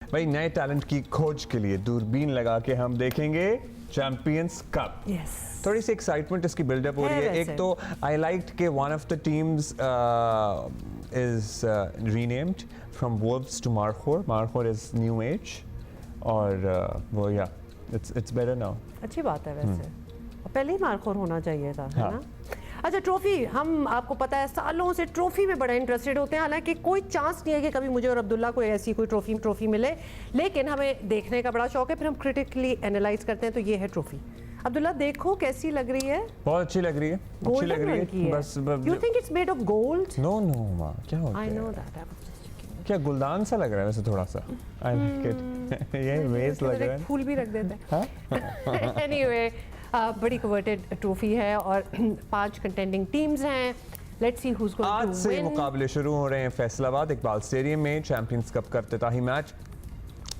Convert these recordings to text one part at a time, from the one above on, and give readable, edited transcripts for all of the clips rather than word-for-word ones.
भाई नए टैलेंट की खोज के लिए दूरबीन लगा के हम देखेंगे चैंपियंस कप। थोड़ी सी एक्साइटमेंट इसकी बिल्डअप हो रही है। एक तो आई लाइक्ड के one of the teams is renamed from Wolves to Markhor. Markhor is new age और वो या इट्स बेटर नाउ। अच्छी बात है वैसे, पहले ही मार्खोर होना चाहिए था, है ना। अच्छा, ट्रॉफी, हम आपको पता है सालों से ट्रॉफी में बड़ा इंटरेस्टेड होते हैं। हालांकि कोई चांस नहीं है कि कभी मुझे और अब्दुल्ला को ऐसी कोई ट्रॉफी मिले, लेकिन हमें देखने का बड़ा शौक है, फिर हम क्रिटिकली एनालाइज करते हैं। तो ये है ट्रॉफी। अब्दुल्ला देखो कैसी लग रही है। बहुत अच्छी लग रही है, अच्छी लग रही है। बस you think it's made of gold? No no मां, क्या होता है? I know that. क्या गुलदान सा लग रहा है वैसे थोड़ा सा। I like it. ये वेस्ट लग रहा है। फूल भी रख देते हैं। एनीवे, बड़ी कवर्टेड ट्रॉफी है और 5 कंटेंडिंग टीम्स हैं। Let's see who's going to win. आज से मुकाबले शुरू हो रहे हैं फैसलाबाद इकबाल स्टेडियम में। चैंपियंस कप का इफ्तिताही मैच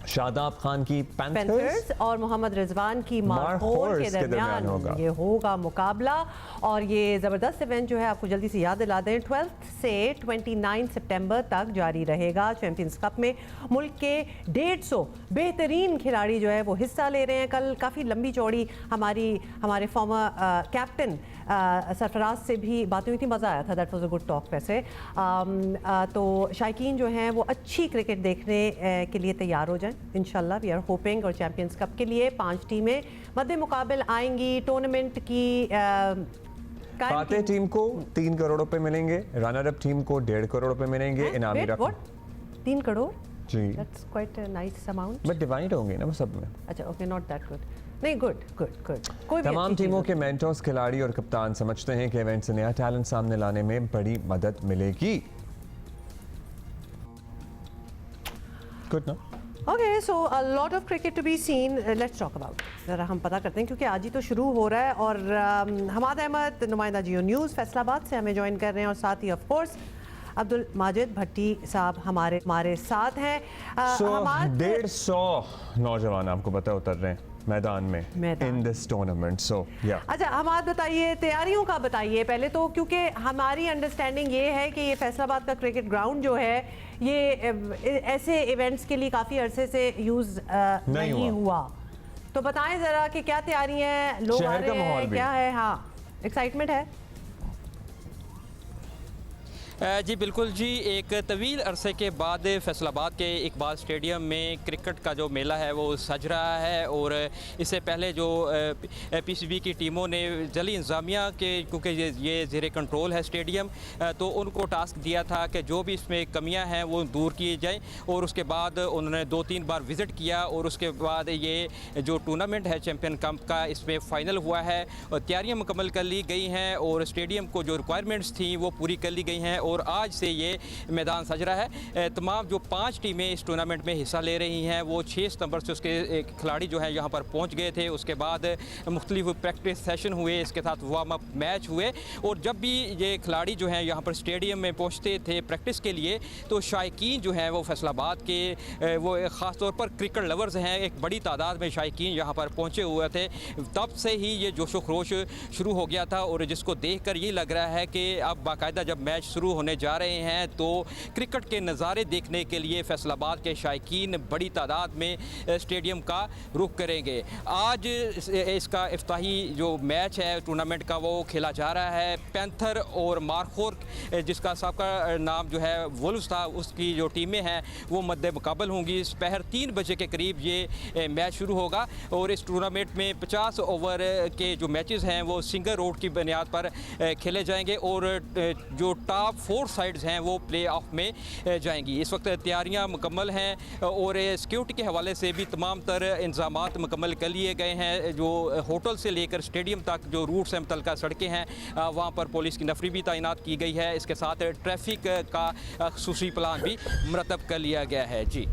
शादाब खान की पैंथर्स और मोहम्मद रिजवान की मार्खोर के दरमियान ये होगा मुकाबला। और ये ज़बरदस्त इवेंट जो है, आपको जल्दी से याद दिला दें, 12 से 29 सितंबर तक जारी रहेगा। चैंपियंस कप में मुल्क के 150 बेहतरीन खिलाड़ी जो है वो हिस्सा ले रहे हैं। कल काफ़ी लंबी चौड़ी हमारे फॉर्मर कैप्टन सरफराज से भी बातें हुई थी, मज़ा आया था। That was a good talk वैसे। तो शायकीन जो हैं वो अच्छी क्रिकेट देखने के लिए तैयार हो जाएं इंशाल्लाह। We are hoping. और चैंपियंस कप के लिए 5 टीमें मद्दे मुकाबल आएंगी। टूर्नामेंट की फातेह टीम को 3 करोड़ रुपए मिलेंगे, रनर अप टीम को 1.5 करोड़ रुपए मिलेंगे। इनामी रकम 3 करोड़ जी। That's quite a nice amount. But divide होंगे ना वो सब में। अच्छा, ओके, नॉट दैट गुड। नहीं, गुड। कोई तमाम टीमों के मेंटर्स, खिलाड़ी और कप्तान समझते हैं कि इवेंट से नया टैलेंट सामने लाने में बड़ी मदद मिलेगी। गुड ना। Okay, so a lot of cricket to be seen. Let's talk about. ज़रा हम पता करते हैं क्योंकि आज ही तो शुरू हो रहा है। और हमाद अहमद, नुमाइंदा जियो न्यूज़ फैसलाबाद से हमें ज्वाइन कर रहे हैं। और साथ ही ऑफ कोर्स अब्दुल माजिद भट्टी साहब हमारे साथ हैं। 150 नौजवान आपको पता उतर रहे हैं मैदान में इन दिस टूर्नामेंट। सो या अच्छा, हमाद बताइए, तैयारियों का बताइए पहले तो, क्योंकि हमारी अंडरस्टैंडिंग ये है कि ये फैसलाबाद का क्रिकेट ग्राउंड जो है ये ऐसे इवेंट्स के लिए काफ़ी अरसे से यूज़ नहीं हुआ। तो बताएं ज़रा कि क्या तैयारी है, लोग आ रहे हैं, क्या है? हाँ, एक्साइटमेंट है? जी बिल्कुल जी, एक तवील अरसे के बाद फैसलाबाद के इकबाल स्टेडियम में क्रिकेट का जो मेला है वो सज रहा है। और इससे पहले जो पीसीबी की टीमों ने जली इंतज़ामिया के, क्योंकि ये ज़ेरे कंट्रोल है स्टेडियम, तो उनको टास्क दिया था कि जो भी इसमें कमियां हैं वो दूर की जाएं। और उसके बाद उन्होंने 2-3 बार विज़िट किया और उसके बाद ये जो टूर्नामेंट है चैम्पियन कप का, इसमें फ़ाइनल हुआ है और तैयारियाँ मुकम्मल कर ली गई हैं और स्टेडियम को जो रिक्वायरमेंट्स थी वो पूरी कर ली गई हैं। और आज से ये मैदान सज रहा है। तमाम जो 5 टीमें इस टूर्नामेंट में हिस्सा ले रही हैं वो 6 सितंबर से उसके खिलाड़ी जो हैं यहाँ पर पहुँच गए थे। उसके बाद मुख्तलिफ प्रैक्टिस सेशन हुए, इसके साथ वार्म अप मैच हुए। और जब भी ये खिलाड़ी जो हैं यहाँ पर स्टेडियम में पहुँचते थे प्रैक्टिस के लिए, तो शायकीन जो हैं वो फैसलाबाद के वो ख़ास तौर पर क्रिकेट लवर्स हैं, एक बड़ी तादाद में शायकीन यहाँ पर पहुँचे हुए थे। तब से ही ये जोशो खरोश शुरू हो गया था और जिसको देख कर ये लग रहा है कि अब बाकायदा जब मैच शुरू होने जा रहे हैं तो क्रिकेट के नज़ारे देखने के लिए फैसलाबाद के शायकीन बड़ी तादाद में स्टेडियम का रुख करेंगे। आज इसका इफ्ताही जो मैच है टूर्नामेंट का वो खेला जा रहा है। पैंथर और मार्खोर, जिसका सबका नाम जो है वुल्व्स था, उसकी जो टीमें हैं वो मद्दे मुकाबल होंगी। दोपहर 3 बजे के करीब ये मैच शुरू होगा और इस टूर्नामेंट में 50 ओवर के जो मैचेस हैं वो सिंगल रोड की बुनियाद पर खेले जाएंगे और जो टॉप 4 साइड्स हैं वो प्ले ऑफ में जाएंगी। इस वक्त तैयारियां मुकम्मल हैं और सिक्योरिटी के हवाले से भी तमाम तर इंतजामात मुकम्मल कर लिए गए हैं। जो होटल से लेकर स्टेडियम तक जो रूट्स हैं, मुतल्लिका सड़कें हैं, वहाँ पर पुलिस की नफरी भी तैनात की गई है। इसके साथ ट्रैफिक का खुसूसी प्लान भी मुरतब कर लिया गया है। जी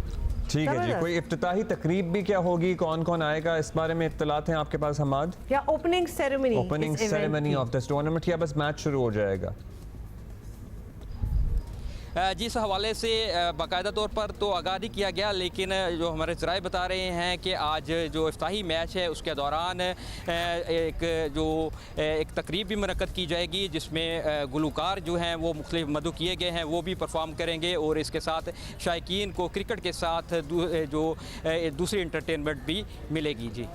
ठीक है जी। कोई इफ्तिताही तकरीब भी क्या होगी, कौन कौन आएगा, इस बारे में इत्तलात हैं आपके पास हमाद? या opening ceremony of this tournament या बस मैच शुरू हो जाएगा? जी इस हवाले से बाकायदा तौर पर तो आगाह नहीं किया गया, लेकिन जो हमारे ज़राए बता रहे हैं कि आज जो इफ्ताही मैच है उसके दौरान एक तकरीब भी मुनक्कद की जाएगी, जिसमें गुलकार जो हैं वो मुख्तलिफ मदऊ किए गए हैं वो भी परफॉर्म करेंगे, और इसके साथ शायकीन को क्रिकेट के साथ जो दूसरी इंटरटेनमेंट भी मिलेगी। जी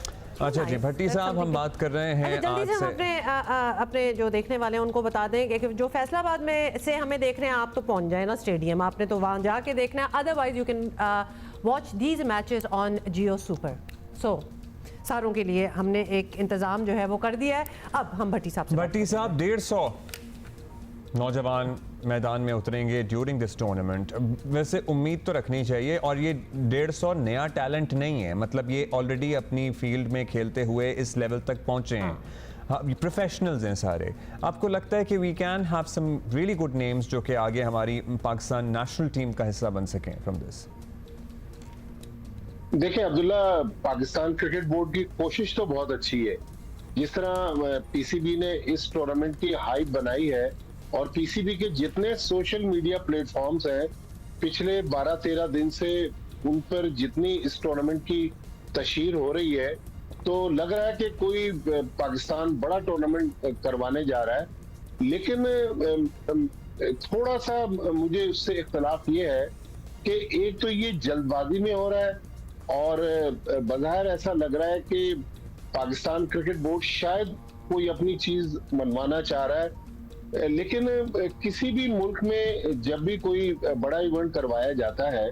अच्छा जी, भट्टी साहब हम बात कर रहे हैं जल्दी से हम अपने जो देखने वाले हैं उनको बता दें कि जो फैसलाबाद में से हमें देख रहे हैं, आप तो पहुंच जाए ना स्टेडियम, आपने तो वहां जाके देखना है, otherwise you can watch these matches on Jio super. So सारों के लिए हमने एक इंतजाम जो है वो कर दिया है। अब हम भट्टी साहब 150 नौजवान मैदान में उतरेंगे ड्यूरिंग दिस टूर्नामेंट। वैसे उम्मीद तो रखनी चाहिए, और ये 150 नया टैलेंट नहीं है, मतलब ये ऑलरेडी अपनी फील्ड में खेलते हुए इस लेवल तक पहुंचे हैं, प्रोफेशनल्स हैं सारे। आपको लगता है कि we can have some really good names जो कि आगे हमारी पाकिस्तान नेशनल टीम का हिस्सा बन सकें फ्रॉम दिस? देखिए अब्दुल्ला, पाकिस्तान क्रिकेट बोर्ड की कोशिश तो बहुत अच्छी है। जिस तरह पीसीबी ने इस टूर्नामेंट की हाइप बनाई है, और पीसीबी के जितने सोशल मीडिया प्लेटफॉर्म्स हैं पिछले 12-13 दिन से उन पर जितनी इस टूर्नामेंट की तशहीर हो रही है, तो लग रहा है कि कोई पाकिस्तान बड़ा टूर्नामेंट करवाने जा रहा है। लेकिन थोड़ा सा मुझे उससे इख्तलाफ ये है कि एक तो ये जल्दबाजी में हो रहा है, और बज़ाहिर ऐसा लग रहा है कि पाकिस्तान क्रिकेट बोर्ड शायद कोई अपनी चीज मनवाना चाह रहा है। लेकिन किसी भी मुल्क में जब भी कोई बड़ा इवेंट करवाया जाता है,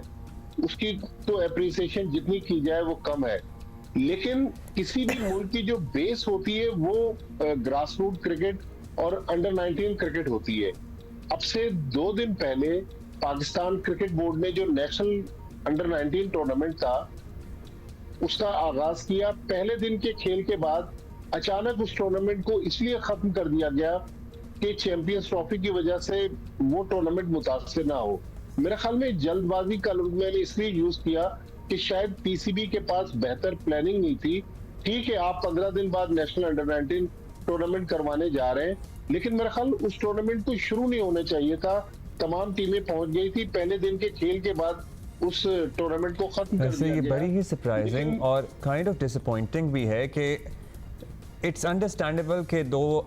उसकी तो एप्रिसिएशन जितनी की जाए वो कम है। लेकिन किसी भी मुल्क की जो बेस होती है वो ग्रास रूट क्रिकेट और अंडर 19 क्रिकेट होती है। अब से 2 दिन पहले पाकिस्तान क्रिकेट बोर्ड ने जो नेशनल अंडर 19 टूर्नामेंट था उसका आगाज किया। पहले दिन के खेल के बाद अचानक उस टूर्नामेंट को इसलिए खत्म कर दिया गया कि चैंपियंस ट्रॉफी की वजह से वो टूर्नामेंट मुतासिर ना हो। मेरे ख्याल में जल्दबाजी का लफ्ज मैंने इसलिए यूज किया कि शायद पीसीबी के पास बेहतर प्लानिंग नहीं थी। ठीक है, आप 15 दिन बाद नेशनल अंडर 19 टूर्नामेंट करवाने जा रहे हैं, लेकिन मेरा ख्याल उस टूर्नामेंट को शुरू नहीं होना चाहिए था। तमाम टीमें पहुंच गई थी, पहले दिन के खेल के बाद उस टूर्नामेंट को खत्म कर दिया ये गया। बड़ी ही सरप्राइजिंग और काइंड ऑफ डिसअपॉइंटिंग भी है कि इट्स अंडरस्टैंडेबल कि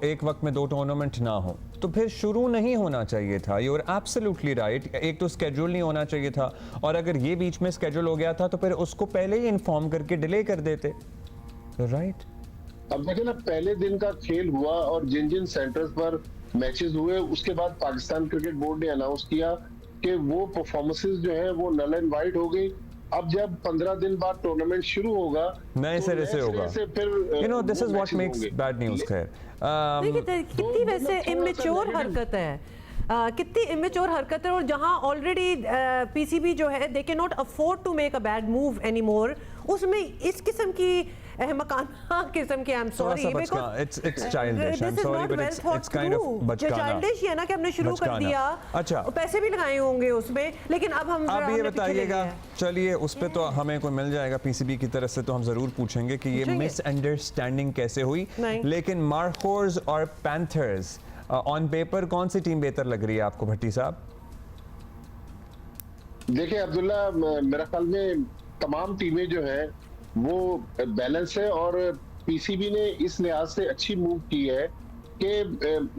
एक वक्त में 2 टूर्नामेंट ना हो, तो फिर शुरू नहीं होना चाहिए था। You are absolutely right. एक तो स्केड्यूल नहीं होना चाहिए था, और अगर ये बीच में स्केड्यूल हो गया था तो फिर उसको पहले ही इन्फॉर्म करके डिले कर देते, राइट? अब देखिए ना, पहले दिन का खेल हुआ और जिन जिन सेंटर्स पर मैचेस हुए, उसके बाद पाकिस्तान क्रिकेट बोर्ड ने अनाउंस किया कि वो परफॉर्मेंसेस जो है वो नल एंड वाइड हो गई। अब जब 15 दिन बाद टूर्नामेंट शुरू होगा, नए सिरे से होगा। You know, this is what makes bad news. खैर, कितनी वैसे इमेच्योर हरकत है, कितनी इमेच्योर हरकत है, और जहां ऑलरेडी पीसीबी जो है they can not afford to make a bad move any more, उसमें इस किस्म की अहमकाना किस्म के, I am sorry, it's childish, I am sorry, but it's kind of बचकाना। चाइल्डिश है ना कि हमने शुरू कर दिया। अच्छा, पैसे भी लगाए होंगे उसमें, लेकिन अब हम ये बताइएगा, चलिए उस पे तो हमें कोई मिल जाएगा पीसीबी की तरफ से, तो हम जरूर पूछेंगे कि ये मिसअंडरस्टैंडिंग कैसे हुई। लेकिन मार्कोर्स और पैंथर्स ऑन पेपर कौन सी टीम बेहतर लग रही है आपको, भट्टी साहब? देखिए अब्दुल्ला, मेरा ख्याल में तमाम टीमें जो हैं वो बैलेंस है, और पीसीबी ने इस लिहाज से अच्छी मूव की है कि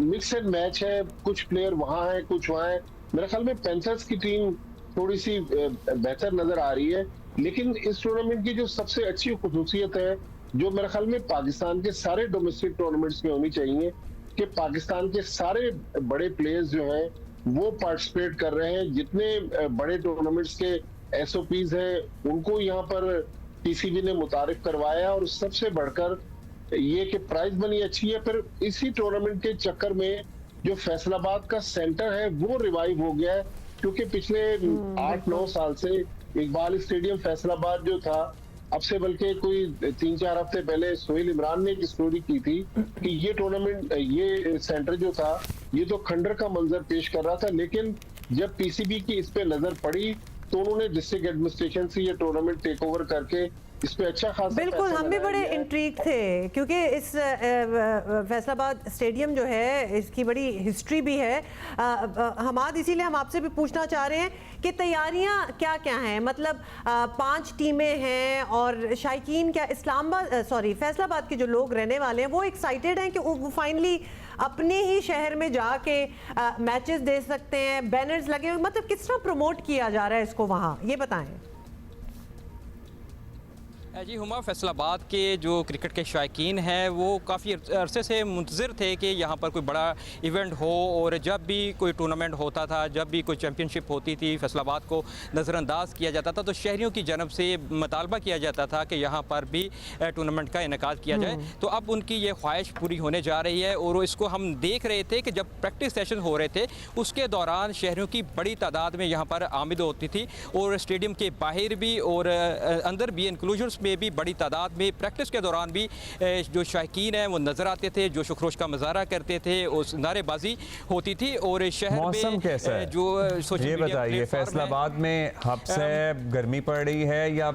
मिक्स एंड मैच है, कुछ प्लेयर वहां हैं कुछ वहां हैं। मेरे ख्याल में पैंथर्स की टीम थोड़ी सी बेहतर नजर आ रही है। लेकिन इस टूर्नामेंट की जो सबसे अच्छी खुसूसियत है, जो मेरे ख्याल में पाकिस्तान के सारे डोमेस्टिक टूर्नामेंट्स में होनी चाहिए, कि पाकिस्तान के सारे बड़े प्लेयर्स जो हैं वो पार्टिसिपेट कर रहे हैं। जितने बड़े टूर्नामेंट्स के एसओपीज हैं उनको यहाँ पर पीसीबी ने मुतारिफ करवाया, और सबसे बढ़कर ये कि प्राइज मनी अच्छी है। फिर इसी टूर्नामेंट के चक्कर में जो फैसलाबाद का सेंटर है वो रिवाइव हो गया है, क्योंकि पिछले 8-9 साल से इकबाल स्टेडियम फैसलाबाद जो था, अब से बल्कि कोई 3-4 हफ्ते पहले सोहेल इमरान ने एक स्टोरी की थी कि ये टूर्नामेंट, ये सेंटर जो था ये तो खंडर का मंजर पेश कर रहा था। लेकिन जब पीसीबी की इस पे नजर पड़ी तो उन्होंने डिस्ट्रिक्ट एडमिनिस्ट्रेशन से ये टूर्नामेंट टेक ओवर करके इस पे अच्छा खासा बिल्कुल, पैसा हम भी लगाया बड़े गया है। इंट्रीग थे क्योंकि इस फैसलाबाद स्टेडियम जो है इसकी बड़ी हिस्ट्री भी है। हमाद, इसीलिए हम आपसे भी पूछना चाह रहे हैं कि तैयारियां क्या क्या हैं, मतलब 5 टीमें हैं और शायकीन क्या फैसलाबाद के जो लोग रहने वाले हैं वो एक्साइटेड हैं कि वो फाइनली अपने ही शहर में जाके मैचेस दे सकते हैं, बैनर्स लगे हुए, मतलब किस तरह प्रमोट किया जा रहा है इसको वहाँ, ये बताएं। जी हुमा, फैसलाबाद के जो क्रिकेट के शायकीन हैं वो काफ़ी अरसे से मुंतज़िर थे कि यहाँ पर कोई बड़ा इवेंट हो, और जब भी कोई टूर्नामेंट होता था, जब भी कोई चैम्पियनशिप होती थी, फैसलाबाद को नज़रअंदाज किया जाता था, तो शहरियों की जानब से मुतालबा किया जाता था कि यहाँ पर भी टूर्नामेंट का इनेकाद किया जाए। तो अब उनकी ये ख्वाहिश पूरी होने जा रही है, और इसको हम देख रहे थे कि जब प्रैक्टिस सेशन हो रहे थे उसके दौरान शहरियों की बड़ी तादाद में यहाँ पर आमद होती थी, और स्टेडियम के बाहर भी और अंदर भी इंक्लूजर्स में भी बड़ी तादाद में प्रैक्टिस के दौरान भी जो शायकीन हैं वो नज़र आते थे, जो शुक्रोश का मुजाहरा करते थे, उस नारेबाजी होती थी। और शहर मौसम कैसा है जो सोशल ये बताइए, फैसलाबाद में हब्स है, गर्मी पड़ रही है या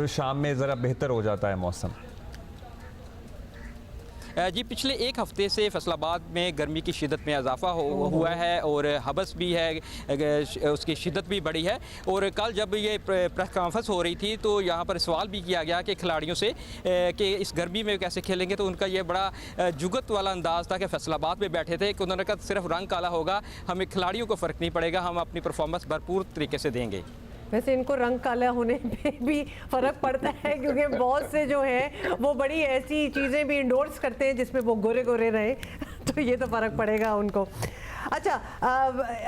शाम में ज़रा बेहतर हो जाता है मौसम? जी पिछले एक हफ्ते से फैसलाबाद में गर्मी की शिदत में इजाफा हुआ है, और हबस भी है, उसकी शिदत भी बढ़ी है। और कल जब ये प्रेस कॉन्फ्रेंस हो रही थी तो यहाँ पर सवाल भी किया गया कि खिलाड़ियों से कि इस गर्मी में कैसे खेलेंगे, तो उनका ये बड़ा जुगत वाला अंदाज़ था कि फैसलाबाद में बैठे थे कि उन्होंने कहा सिर्फ रंग काला होगा, हमें खिलाड़ियों को फ़र्क नहीं पड़ेगा, हम अपनी परफॉर्मेंस भरपूर तरीके से देंगे। वैसे इनको रंग काला होने पे भी फ़र्क पड़ता है क्योंकि बहुत से जो है वो बड़ी ऐसी चीज़ें भी इंडोर्स करते हैं जिसमें वो गोरे गोरे रहे तो ये तो फ़र्क पड़ेगा उनको। अच्छा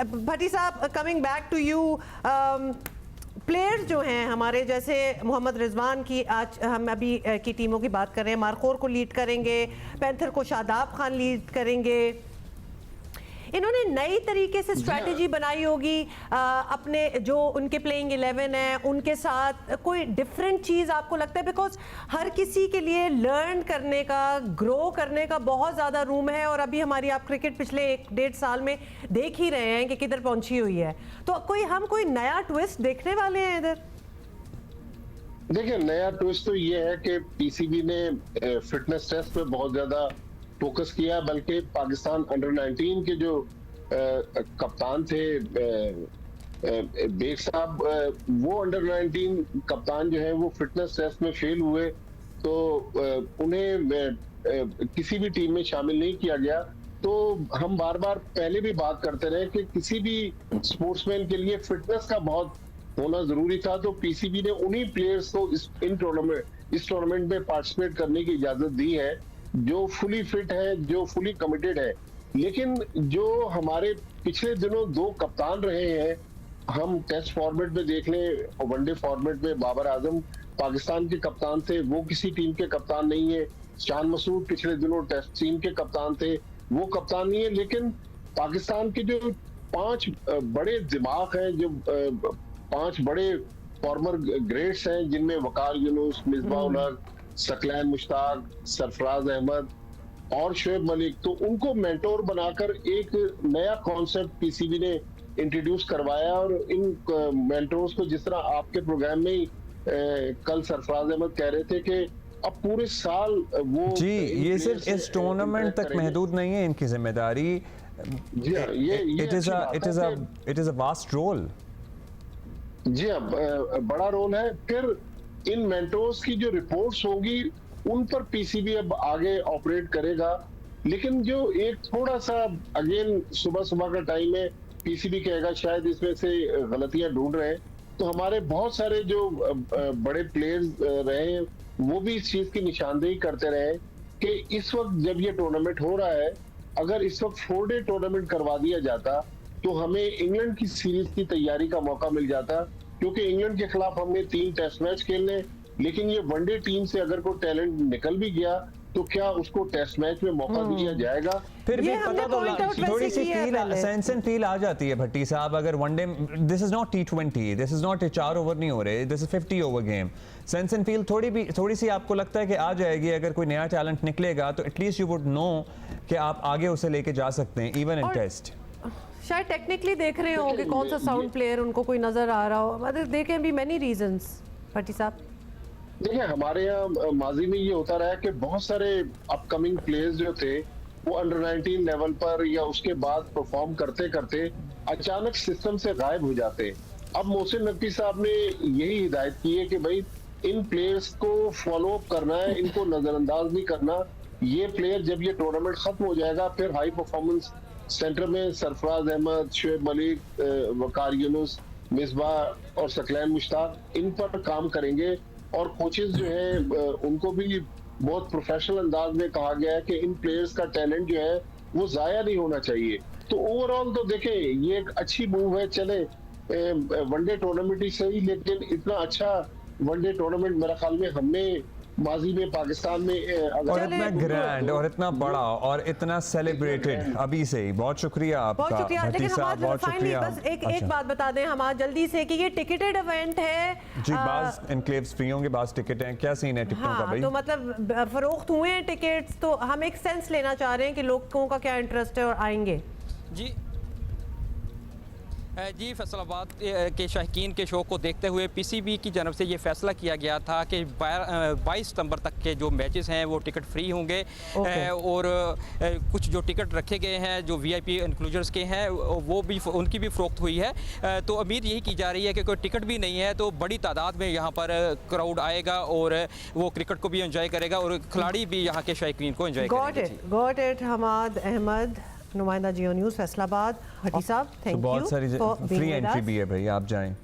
भट्टी साहब, coming back to you, players जो हैं हमारे, जैसे मोहम्मद रिजवान की आज हम अभी की टीमों की बात कर रहे हैं, मारखोर को लीड करेंगे, पैंथर को शादाब खान लीड करेंगे, इन्होंने नई तरीके से स्ट्रैटेजी बनाई होगी अपने जो उनके प्लेइंग 11 है उनके साथ, कोई डिफरेंट चीज़ आपको लगता है? बिकॉज हर किसी के लिए लर्न करने का, ग्रो करने का बहुत ज़्यादा रूम है, और अभी हमारी आप क्रिकेट पिछले 1-1.5 साल में देख ही रहे हैं कि किधर पहुंची हुई है, तो कोई नया ट्विस्ट देखने वाले हैं इधर? देखिए, नया ट्विस्ट तो ये है कि पीसीबी ने फिटनेस टेस्ट पे बहुत ज्यादा फोकस किया, बल्कि पाकिस्तान अंडर 19 के जो कप्तान थे बेग साहब, वो अंडर 19 कप्तान जो है वो फिटनेस टेस्ट में फेल हुए, तो उन्हें किसी भी टीम में शामिल नहीं किया गया। तो हम बार बार पहले भी बात करते रहे कि किसी भी स्पोर्ट्समैन के लिए फिटनेस का बहुत होना जरूरी था, तो पीसीबी ने उन्हीं प्लेयर्स को इस टूर्नामेंट में पार्टिसिपेट करने की इजाजत दी है जो फुली फिट है, जो फुली कमिटेड है। लेकिन जो हमारे पिछले दिनों 2 कप्तान रहे हैं, हम टेस्ट फॉर्मेट में देख लें, वनडे फॉर्मेट में बाबर आजम पाकिस्तान के कप्तान थे, वो किसी टीम के कप्तान नहीं है। शान मसूद पिछले दिनों टेस्ट टीम के कप्तान थे, वो कप्तान नहीं है। लेकिन पाकिस्तान के जो 5 बड़े दिमाग हैं, जो 5 बड़े फॉर्मर ग्रेड्स हैं, जिनमें वकार यूनुस, मिसबाह-उल हक, सकलैन मुश्ताक, सरफराज अहमद और शोएब मलिक, तो उनको मेंटोर बनाकर एक नया कॉन्सेप्ट पीसीबी ने इंट्रोड्यूस करवाया। और इन मेंटोर्स को, जिस तरह आपके प्रोग्राम में ही कल सरफराज अहमद कह रहे थे कि अब पूरे साल वो जी, ये सिर्फ इस टूर्नामेंट तक महदूद नहीं है इनकी जिम्मेदारी, it is a vast role. जी हाँ, बड़ा रोल है। फिर इन मेंटोर्स की जो रिपोर्ट्स होगी उन पर पीसीबी अब आगे ऑपरेट करेगा। लेकिन जो एक थोड़ा सा, अगेन सुबह का टाइम है, पीसीबी कहेगा शायद इसमें से गलतियां ढूंढ रहे हैं, तो हमारे बहुत सारे जो बड़े प्लेयर्स रहे हैं वो भी इस चीज की निशानदेही करते रहे कि इस वक्त जब ये टूर्नामेंट हो रहा है, अगर इस वक्त 4 डे टूर्नामेंट करवा दिया जाता तो हमें इंग्लैंड की सीरीज की तैयारी का मौका मिल जाता, क्योंकि इंग्लैंड के खिलाफ हमने 3 टेस्ट मैच खेलने। लेकिन ये वनडे टीम से अगर कोई टैलेंट निकल भी गया तो क्या उसको टेस्ट मैच में मौका दिया जाएगा? फिर भी पता तो थोड़ी सी सेंस एंड फील आ जाती है भट्टी साहब, अगर one day, this is not T20, this is not 4 over नहीं हो रहे, this is 50 over game, sense and feel थोड़ी सी आपको लगता है कि आ जाएगी? अगर कोई नया टैलेंट निकलेगा तो एटलीस्ट यू वुड नो कि आप आगे उसे लेके जा सकते हैं इवन इन टेस्ट। शायद टेक्निकली देख रहे हो कि कौन सा साउंड प्लेयर उनको कोई नजर आ रहा हो, मतलब they can be many reasons. Bhatti साहब, देखिए हमारे यहाँ माजी में ये होता रहा है कि बहुत सारे अपकमिंग प्लेयर्स जो थे वो अंडर 19 लेवल पर या उसके बाद परफॉर्म करते करते अचानक सिस्टम से गायब हो जाते हैं। अब मोहसिन नकवी साहब ने यही हिदायत की है कि भाई इन प्लेयर्स को फॉलो अप करना है, इनको नजरअंदाज नहीं करना। ये प्लेयर जब ये टूर्नामेंट खत्म हो जाएगा फिर हाई परफॉर्मेंस सेंटर में सरफराज अहमद, शुएब मलिक, वकार यूनुस, मिसबाह और सकलैन मुश्ताक इन पर काम करेंगे। और कोचेस जो है उनको भी बहुत प्रोफेशनल अंदाज में कहा गया है कि इन प्लेयर्स का टैलेंट जो है वो जाया नहीं होना चाहिए। तो ओवरऑल तो देखें ये एक अच्छी मूव है। चले वनडे टूर्नामेंट ही सही, लेकिन इतना अच्छा वनडे टूर्नामेंट मेरा ख्याल में हमने माजी में पाकिस्तान में और इतना ग्रैंड और इतना बड़ा और इतना सेलिब्रेटेड अभी से ही। बहुत शुक्रिया आपका, बहुत शुक्रिया। लेकिन साहब, हमारा बहुत शुक्रिया। बस एक बात बता दें हमारा जल्दी से कि ये टिकटेड इवेंट है जी। बाज एनक्लेव्स फ्री होंगे, बाज टिकट हैं। क्या सीन है टिकटों का भाई? तो मतलब फरोख्त हुए हैं टिकट्स, तो हम एक सेंस लेना चाह रहे हैं कि लोगों का क्या इंटरेस्ट है और आएंगे। जी फैसलाबाद के शाहीन के शौक़ को देखते हुए पीसीबी की जानब से ये फैसला किया गया था कि 22 सितंबर तक के जो मैचेस हैं वो टिकट फ्री होंगे। और कुछ जो टिकट रखे गए हैं जो वीआईपी इंक्लूजर्स के हैं वो भी उनकी भी फ़रोख्त हुई है। तो उम्मीद यही की जा रही है कि कोई टिकट भी नहीं है तो बड़ी तादाद में यहाँ पर क्राउड आएगा और वो क्रिकेट को भी एंजॉय करेगा और खिलाड़ी भी यहाँ के शाहीन को एंजॉय करेंगे। गॉट इट हमाद अहमद, नुमाइंदा जियो न्यूज़ फैसलाबाद। भट्टी साहब थैंक यू। बहुत सारी फ्री एंट्री भी है भाई, आप जाएं।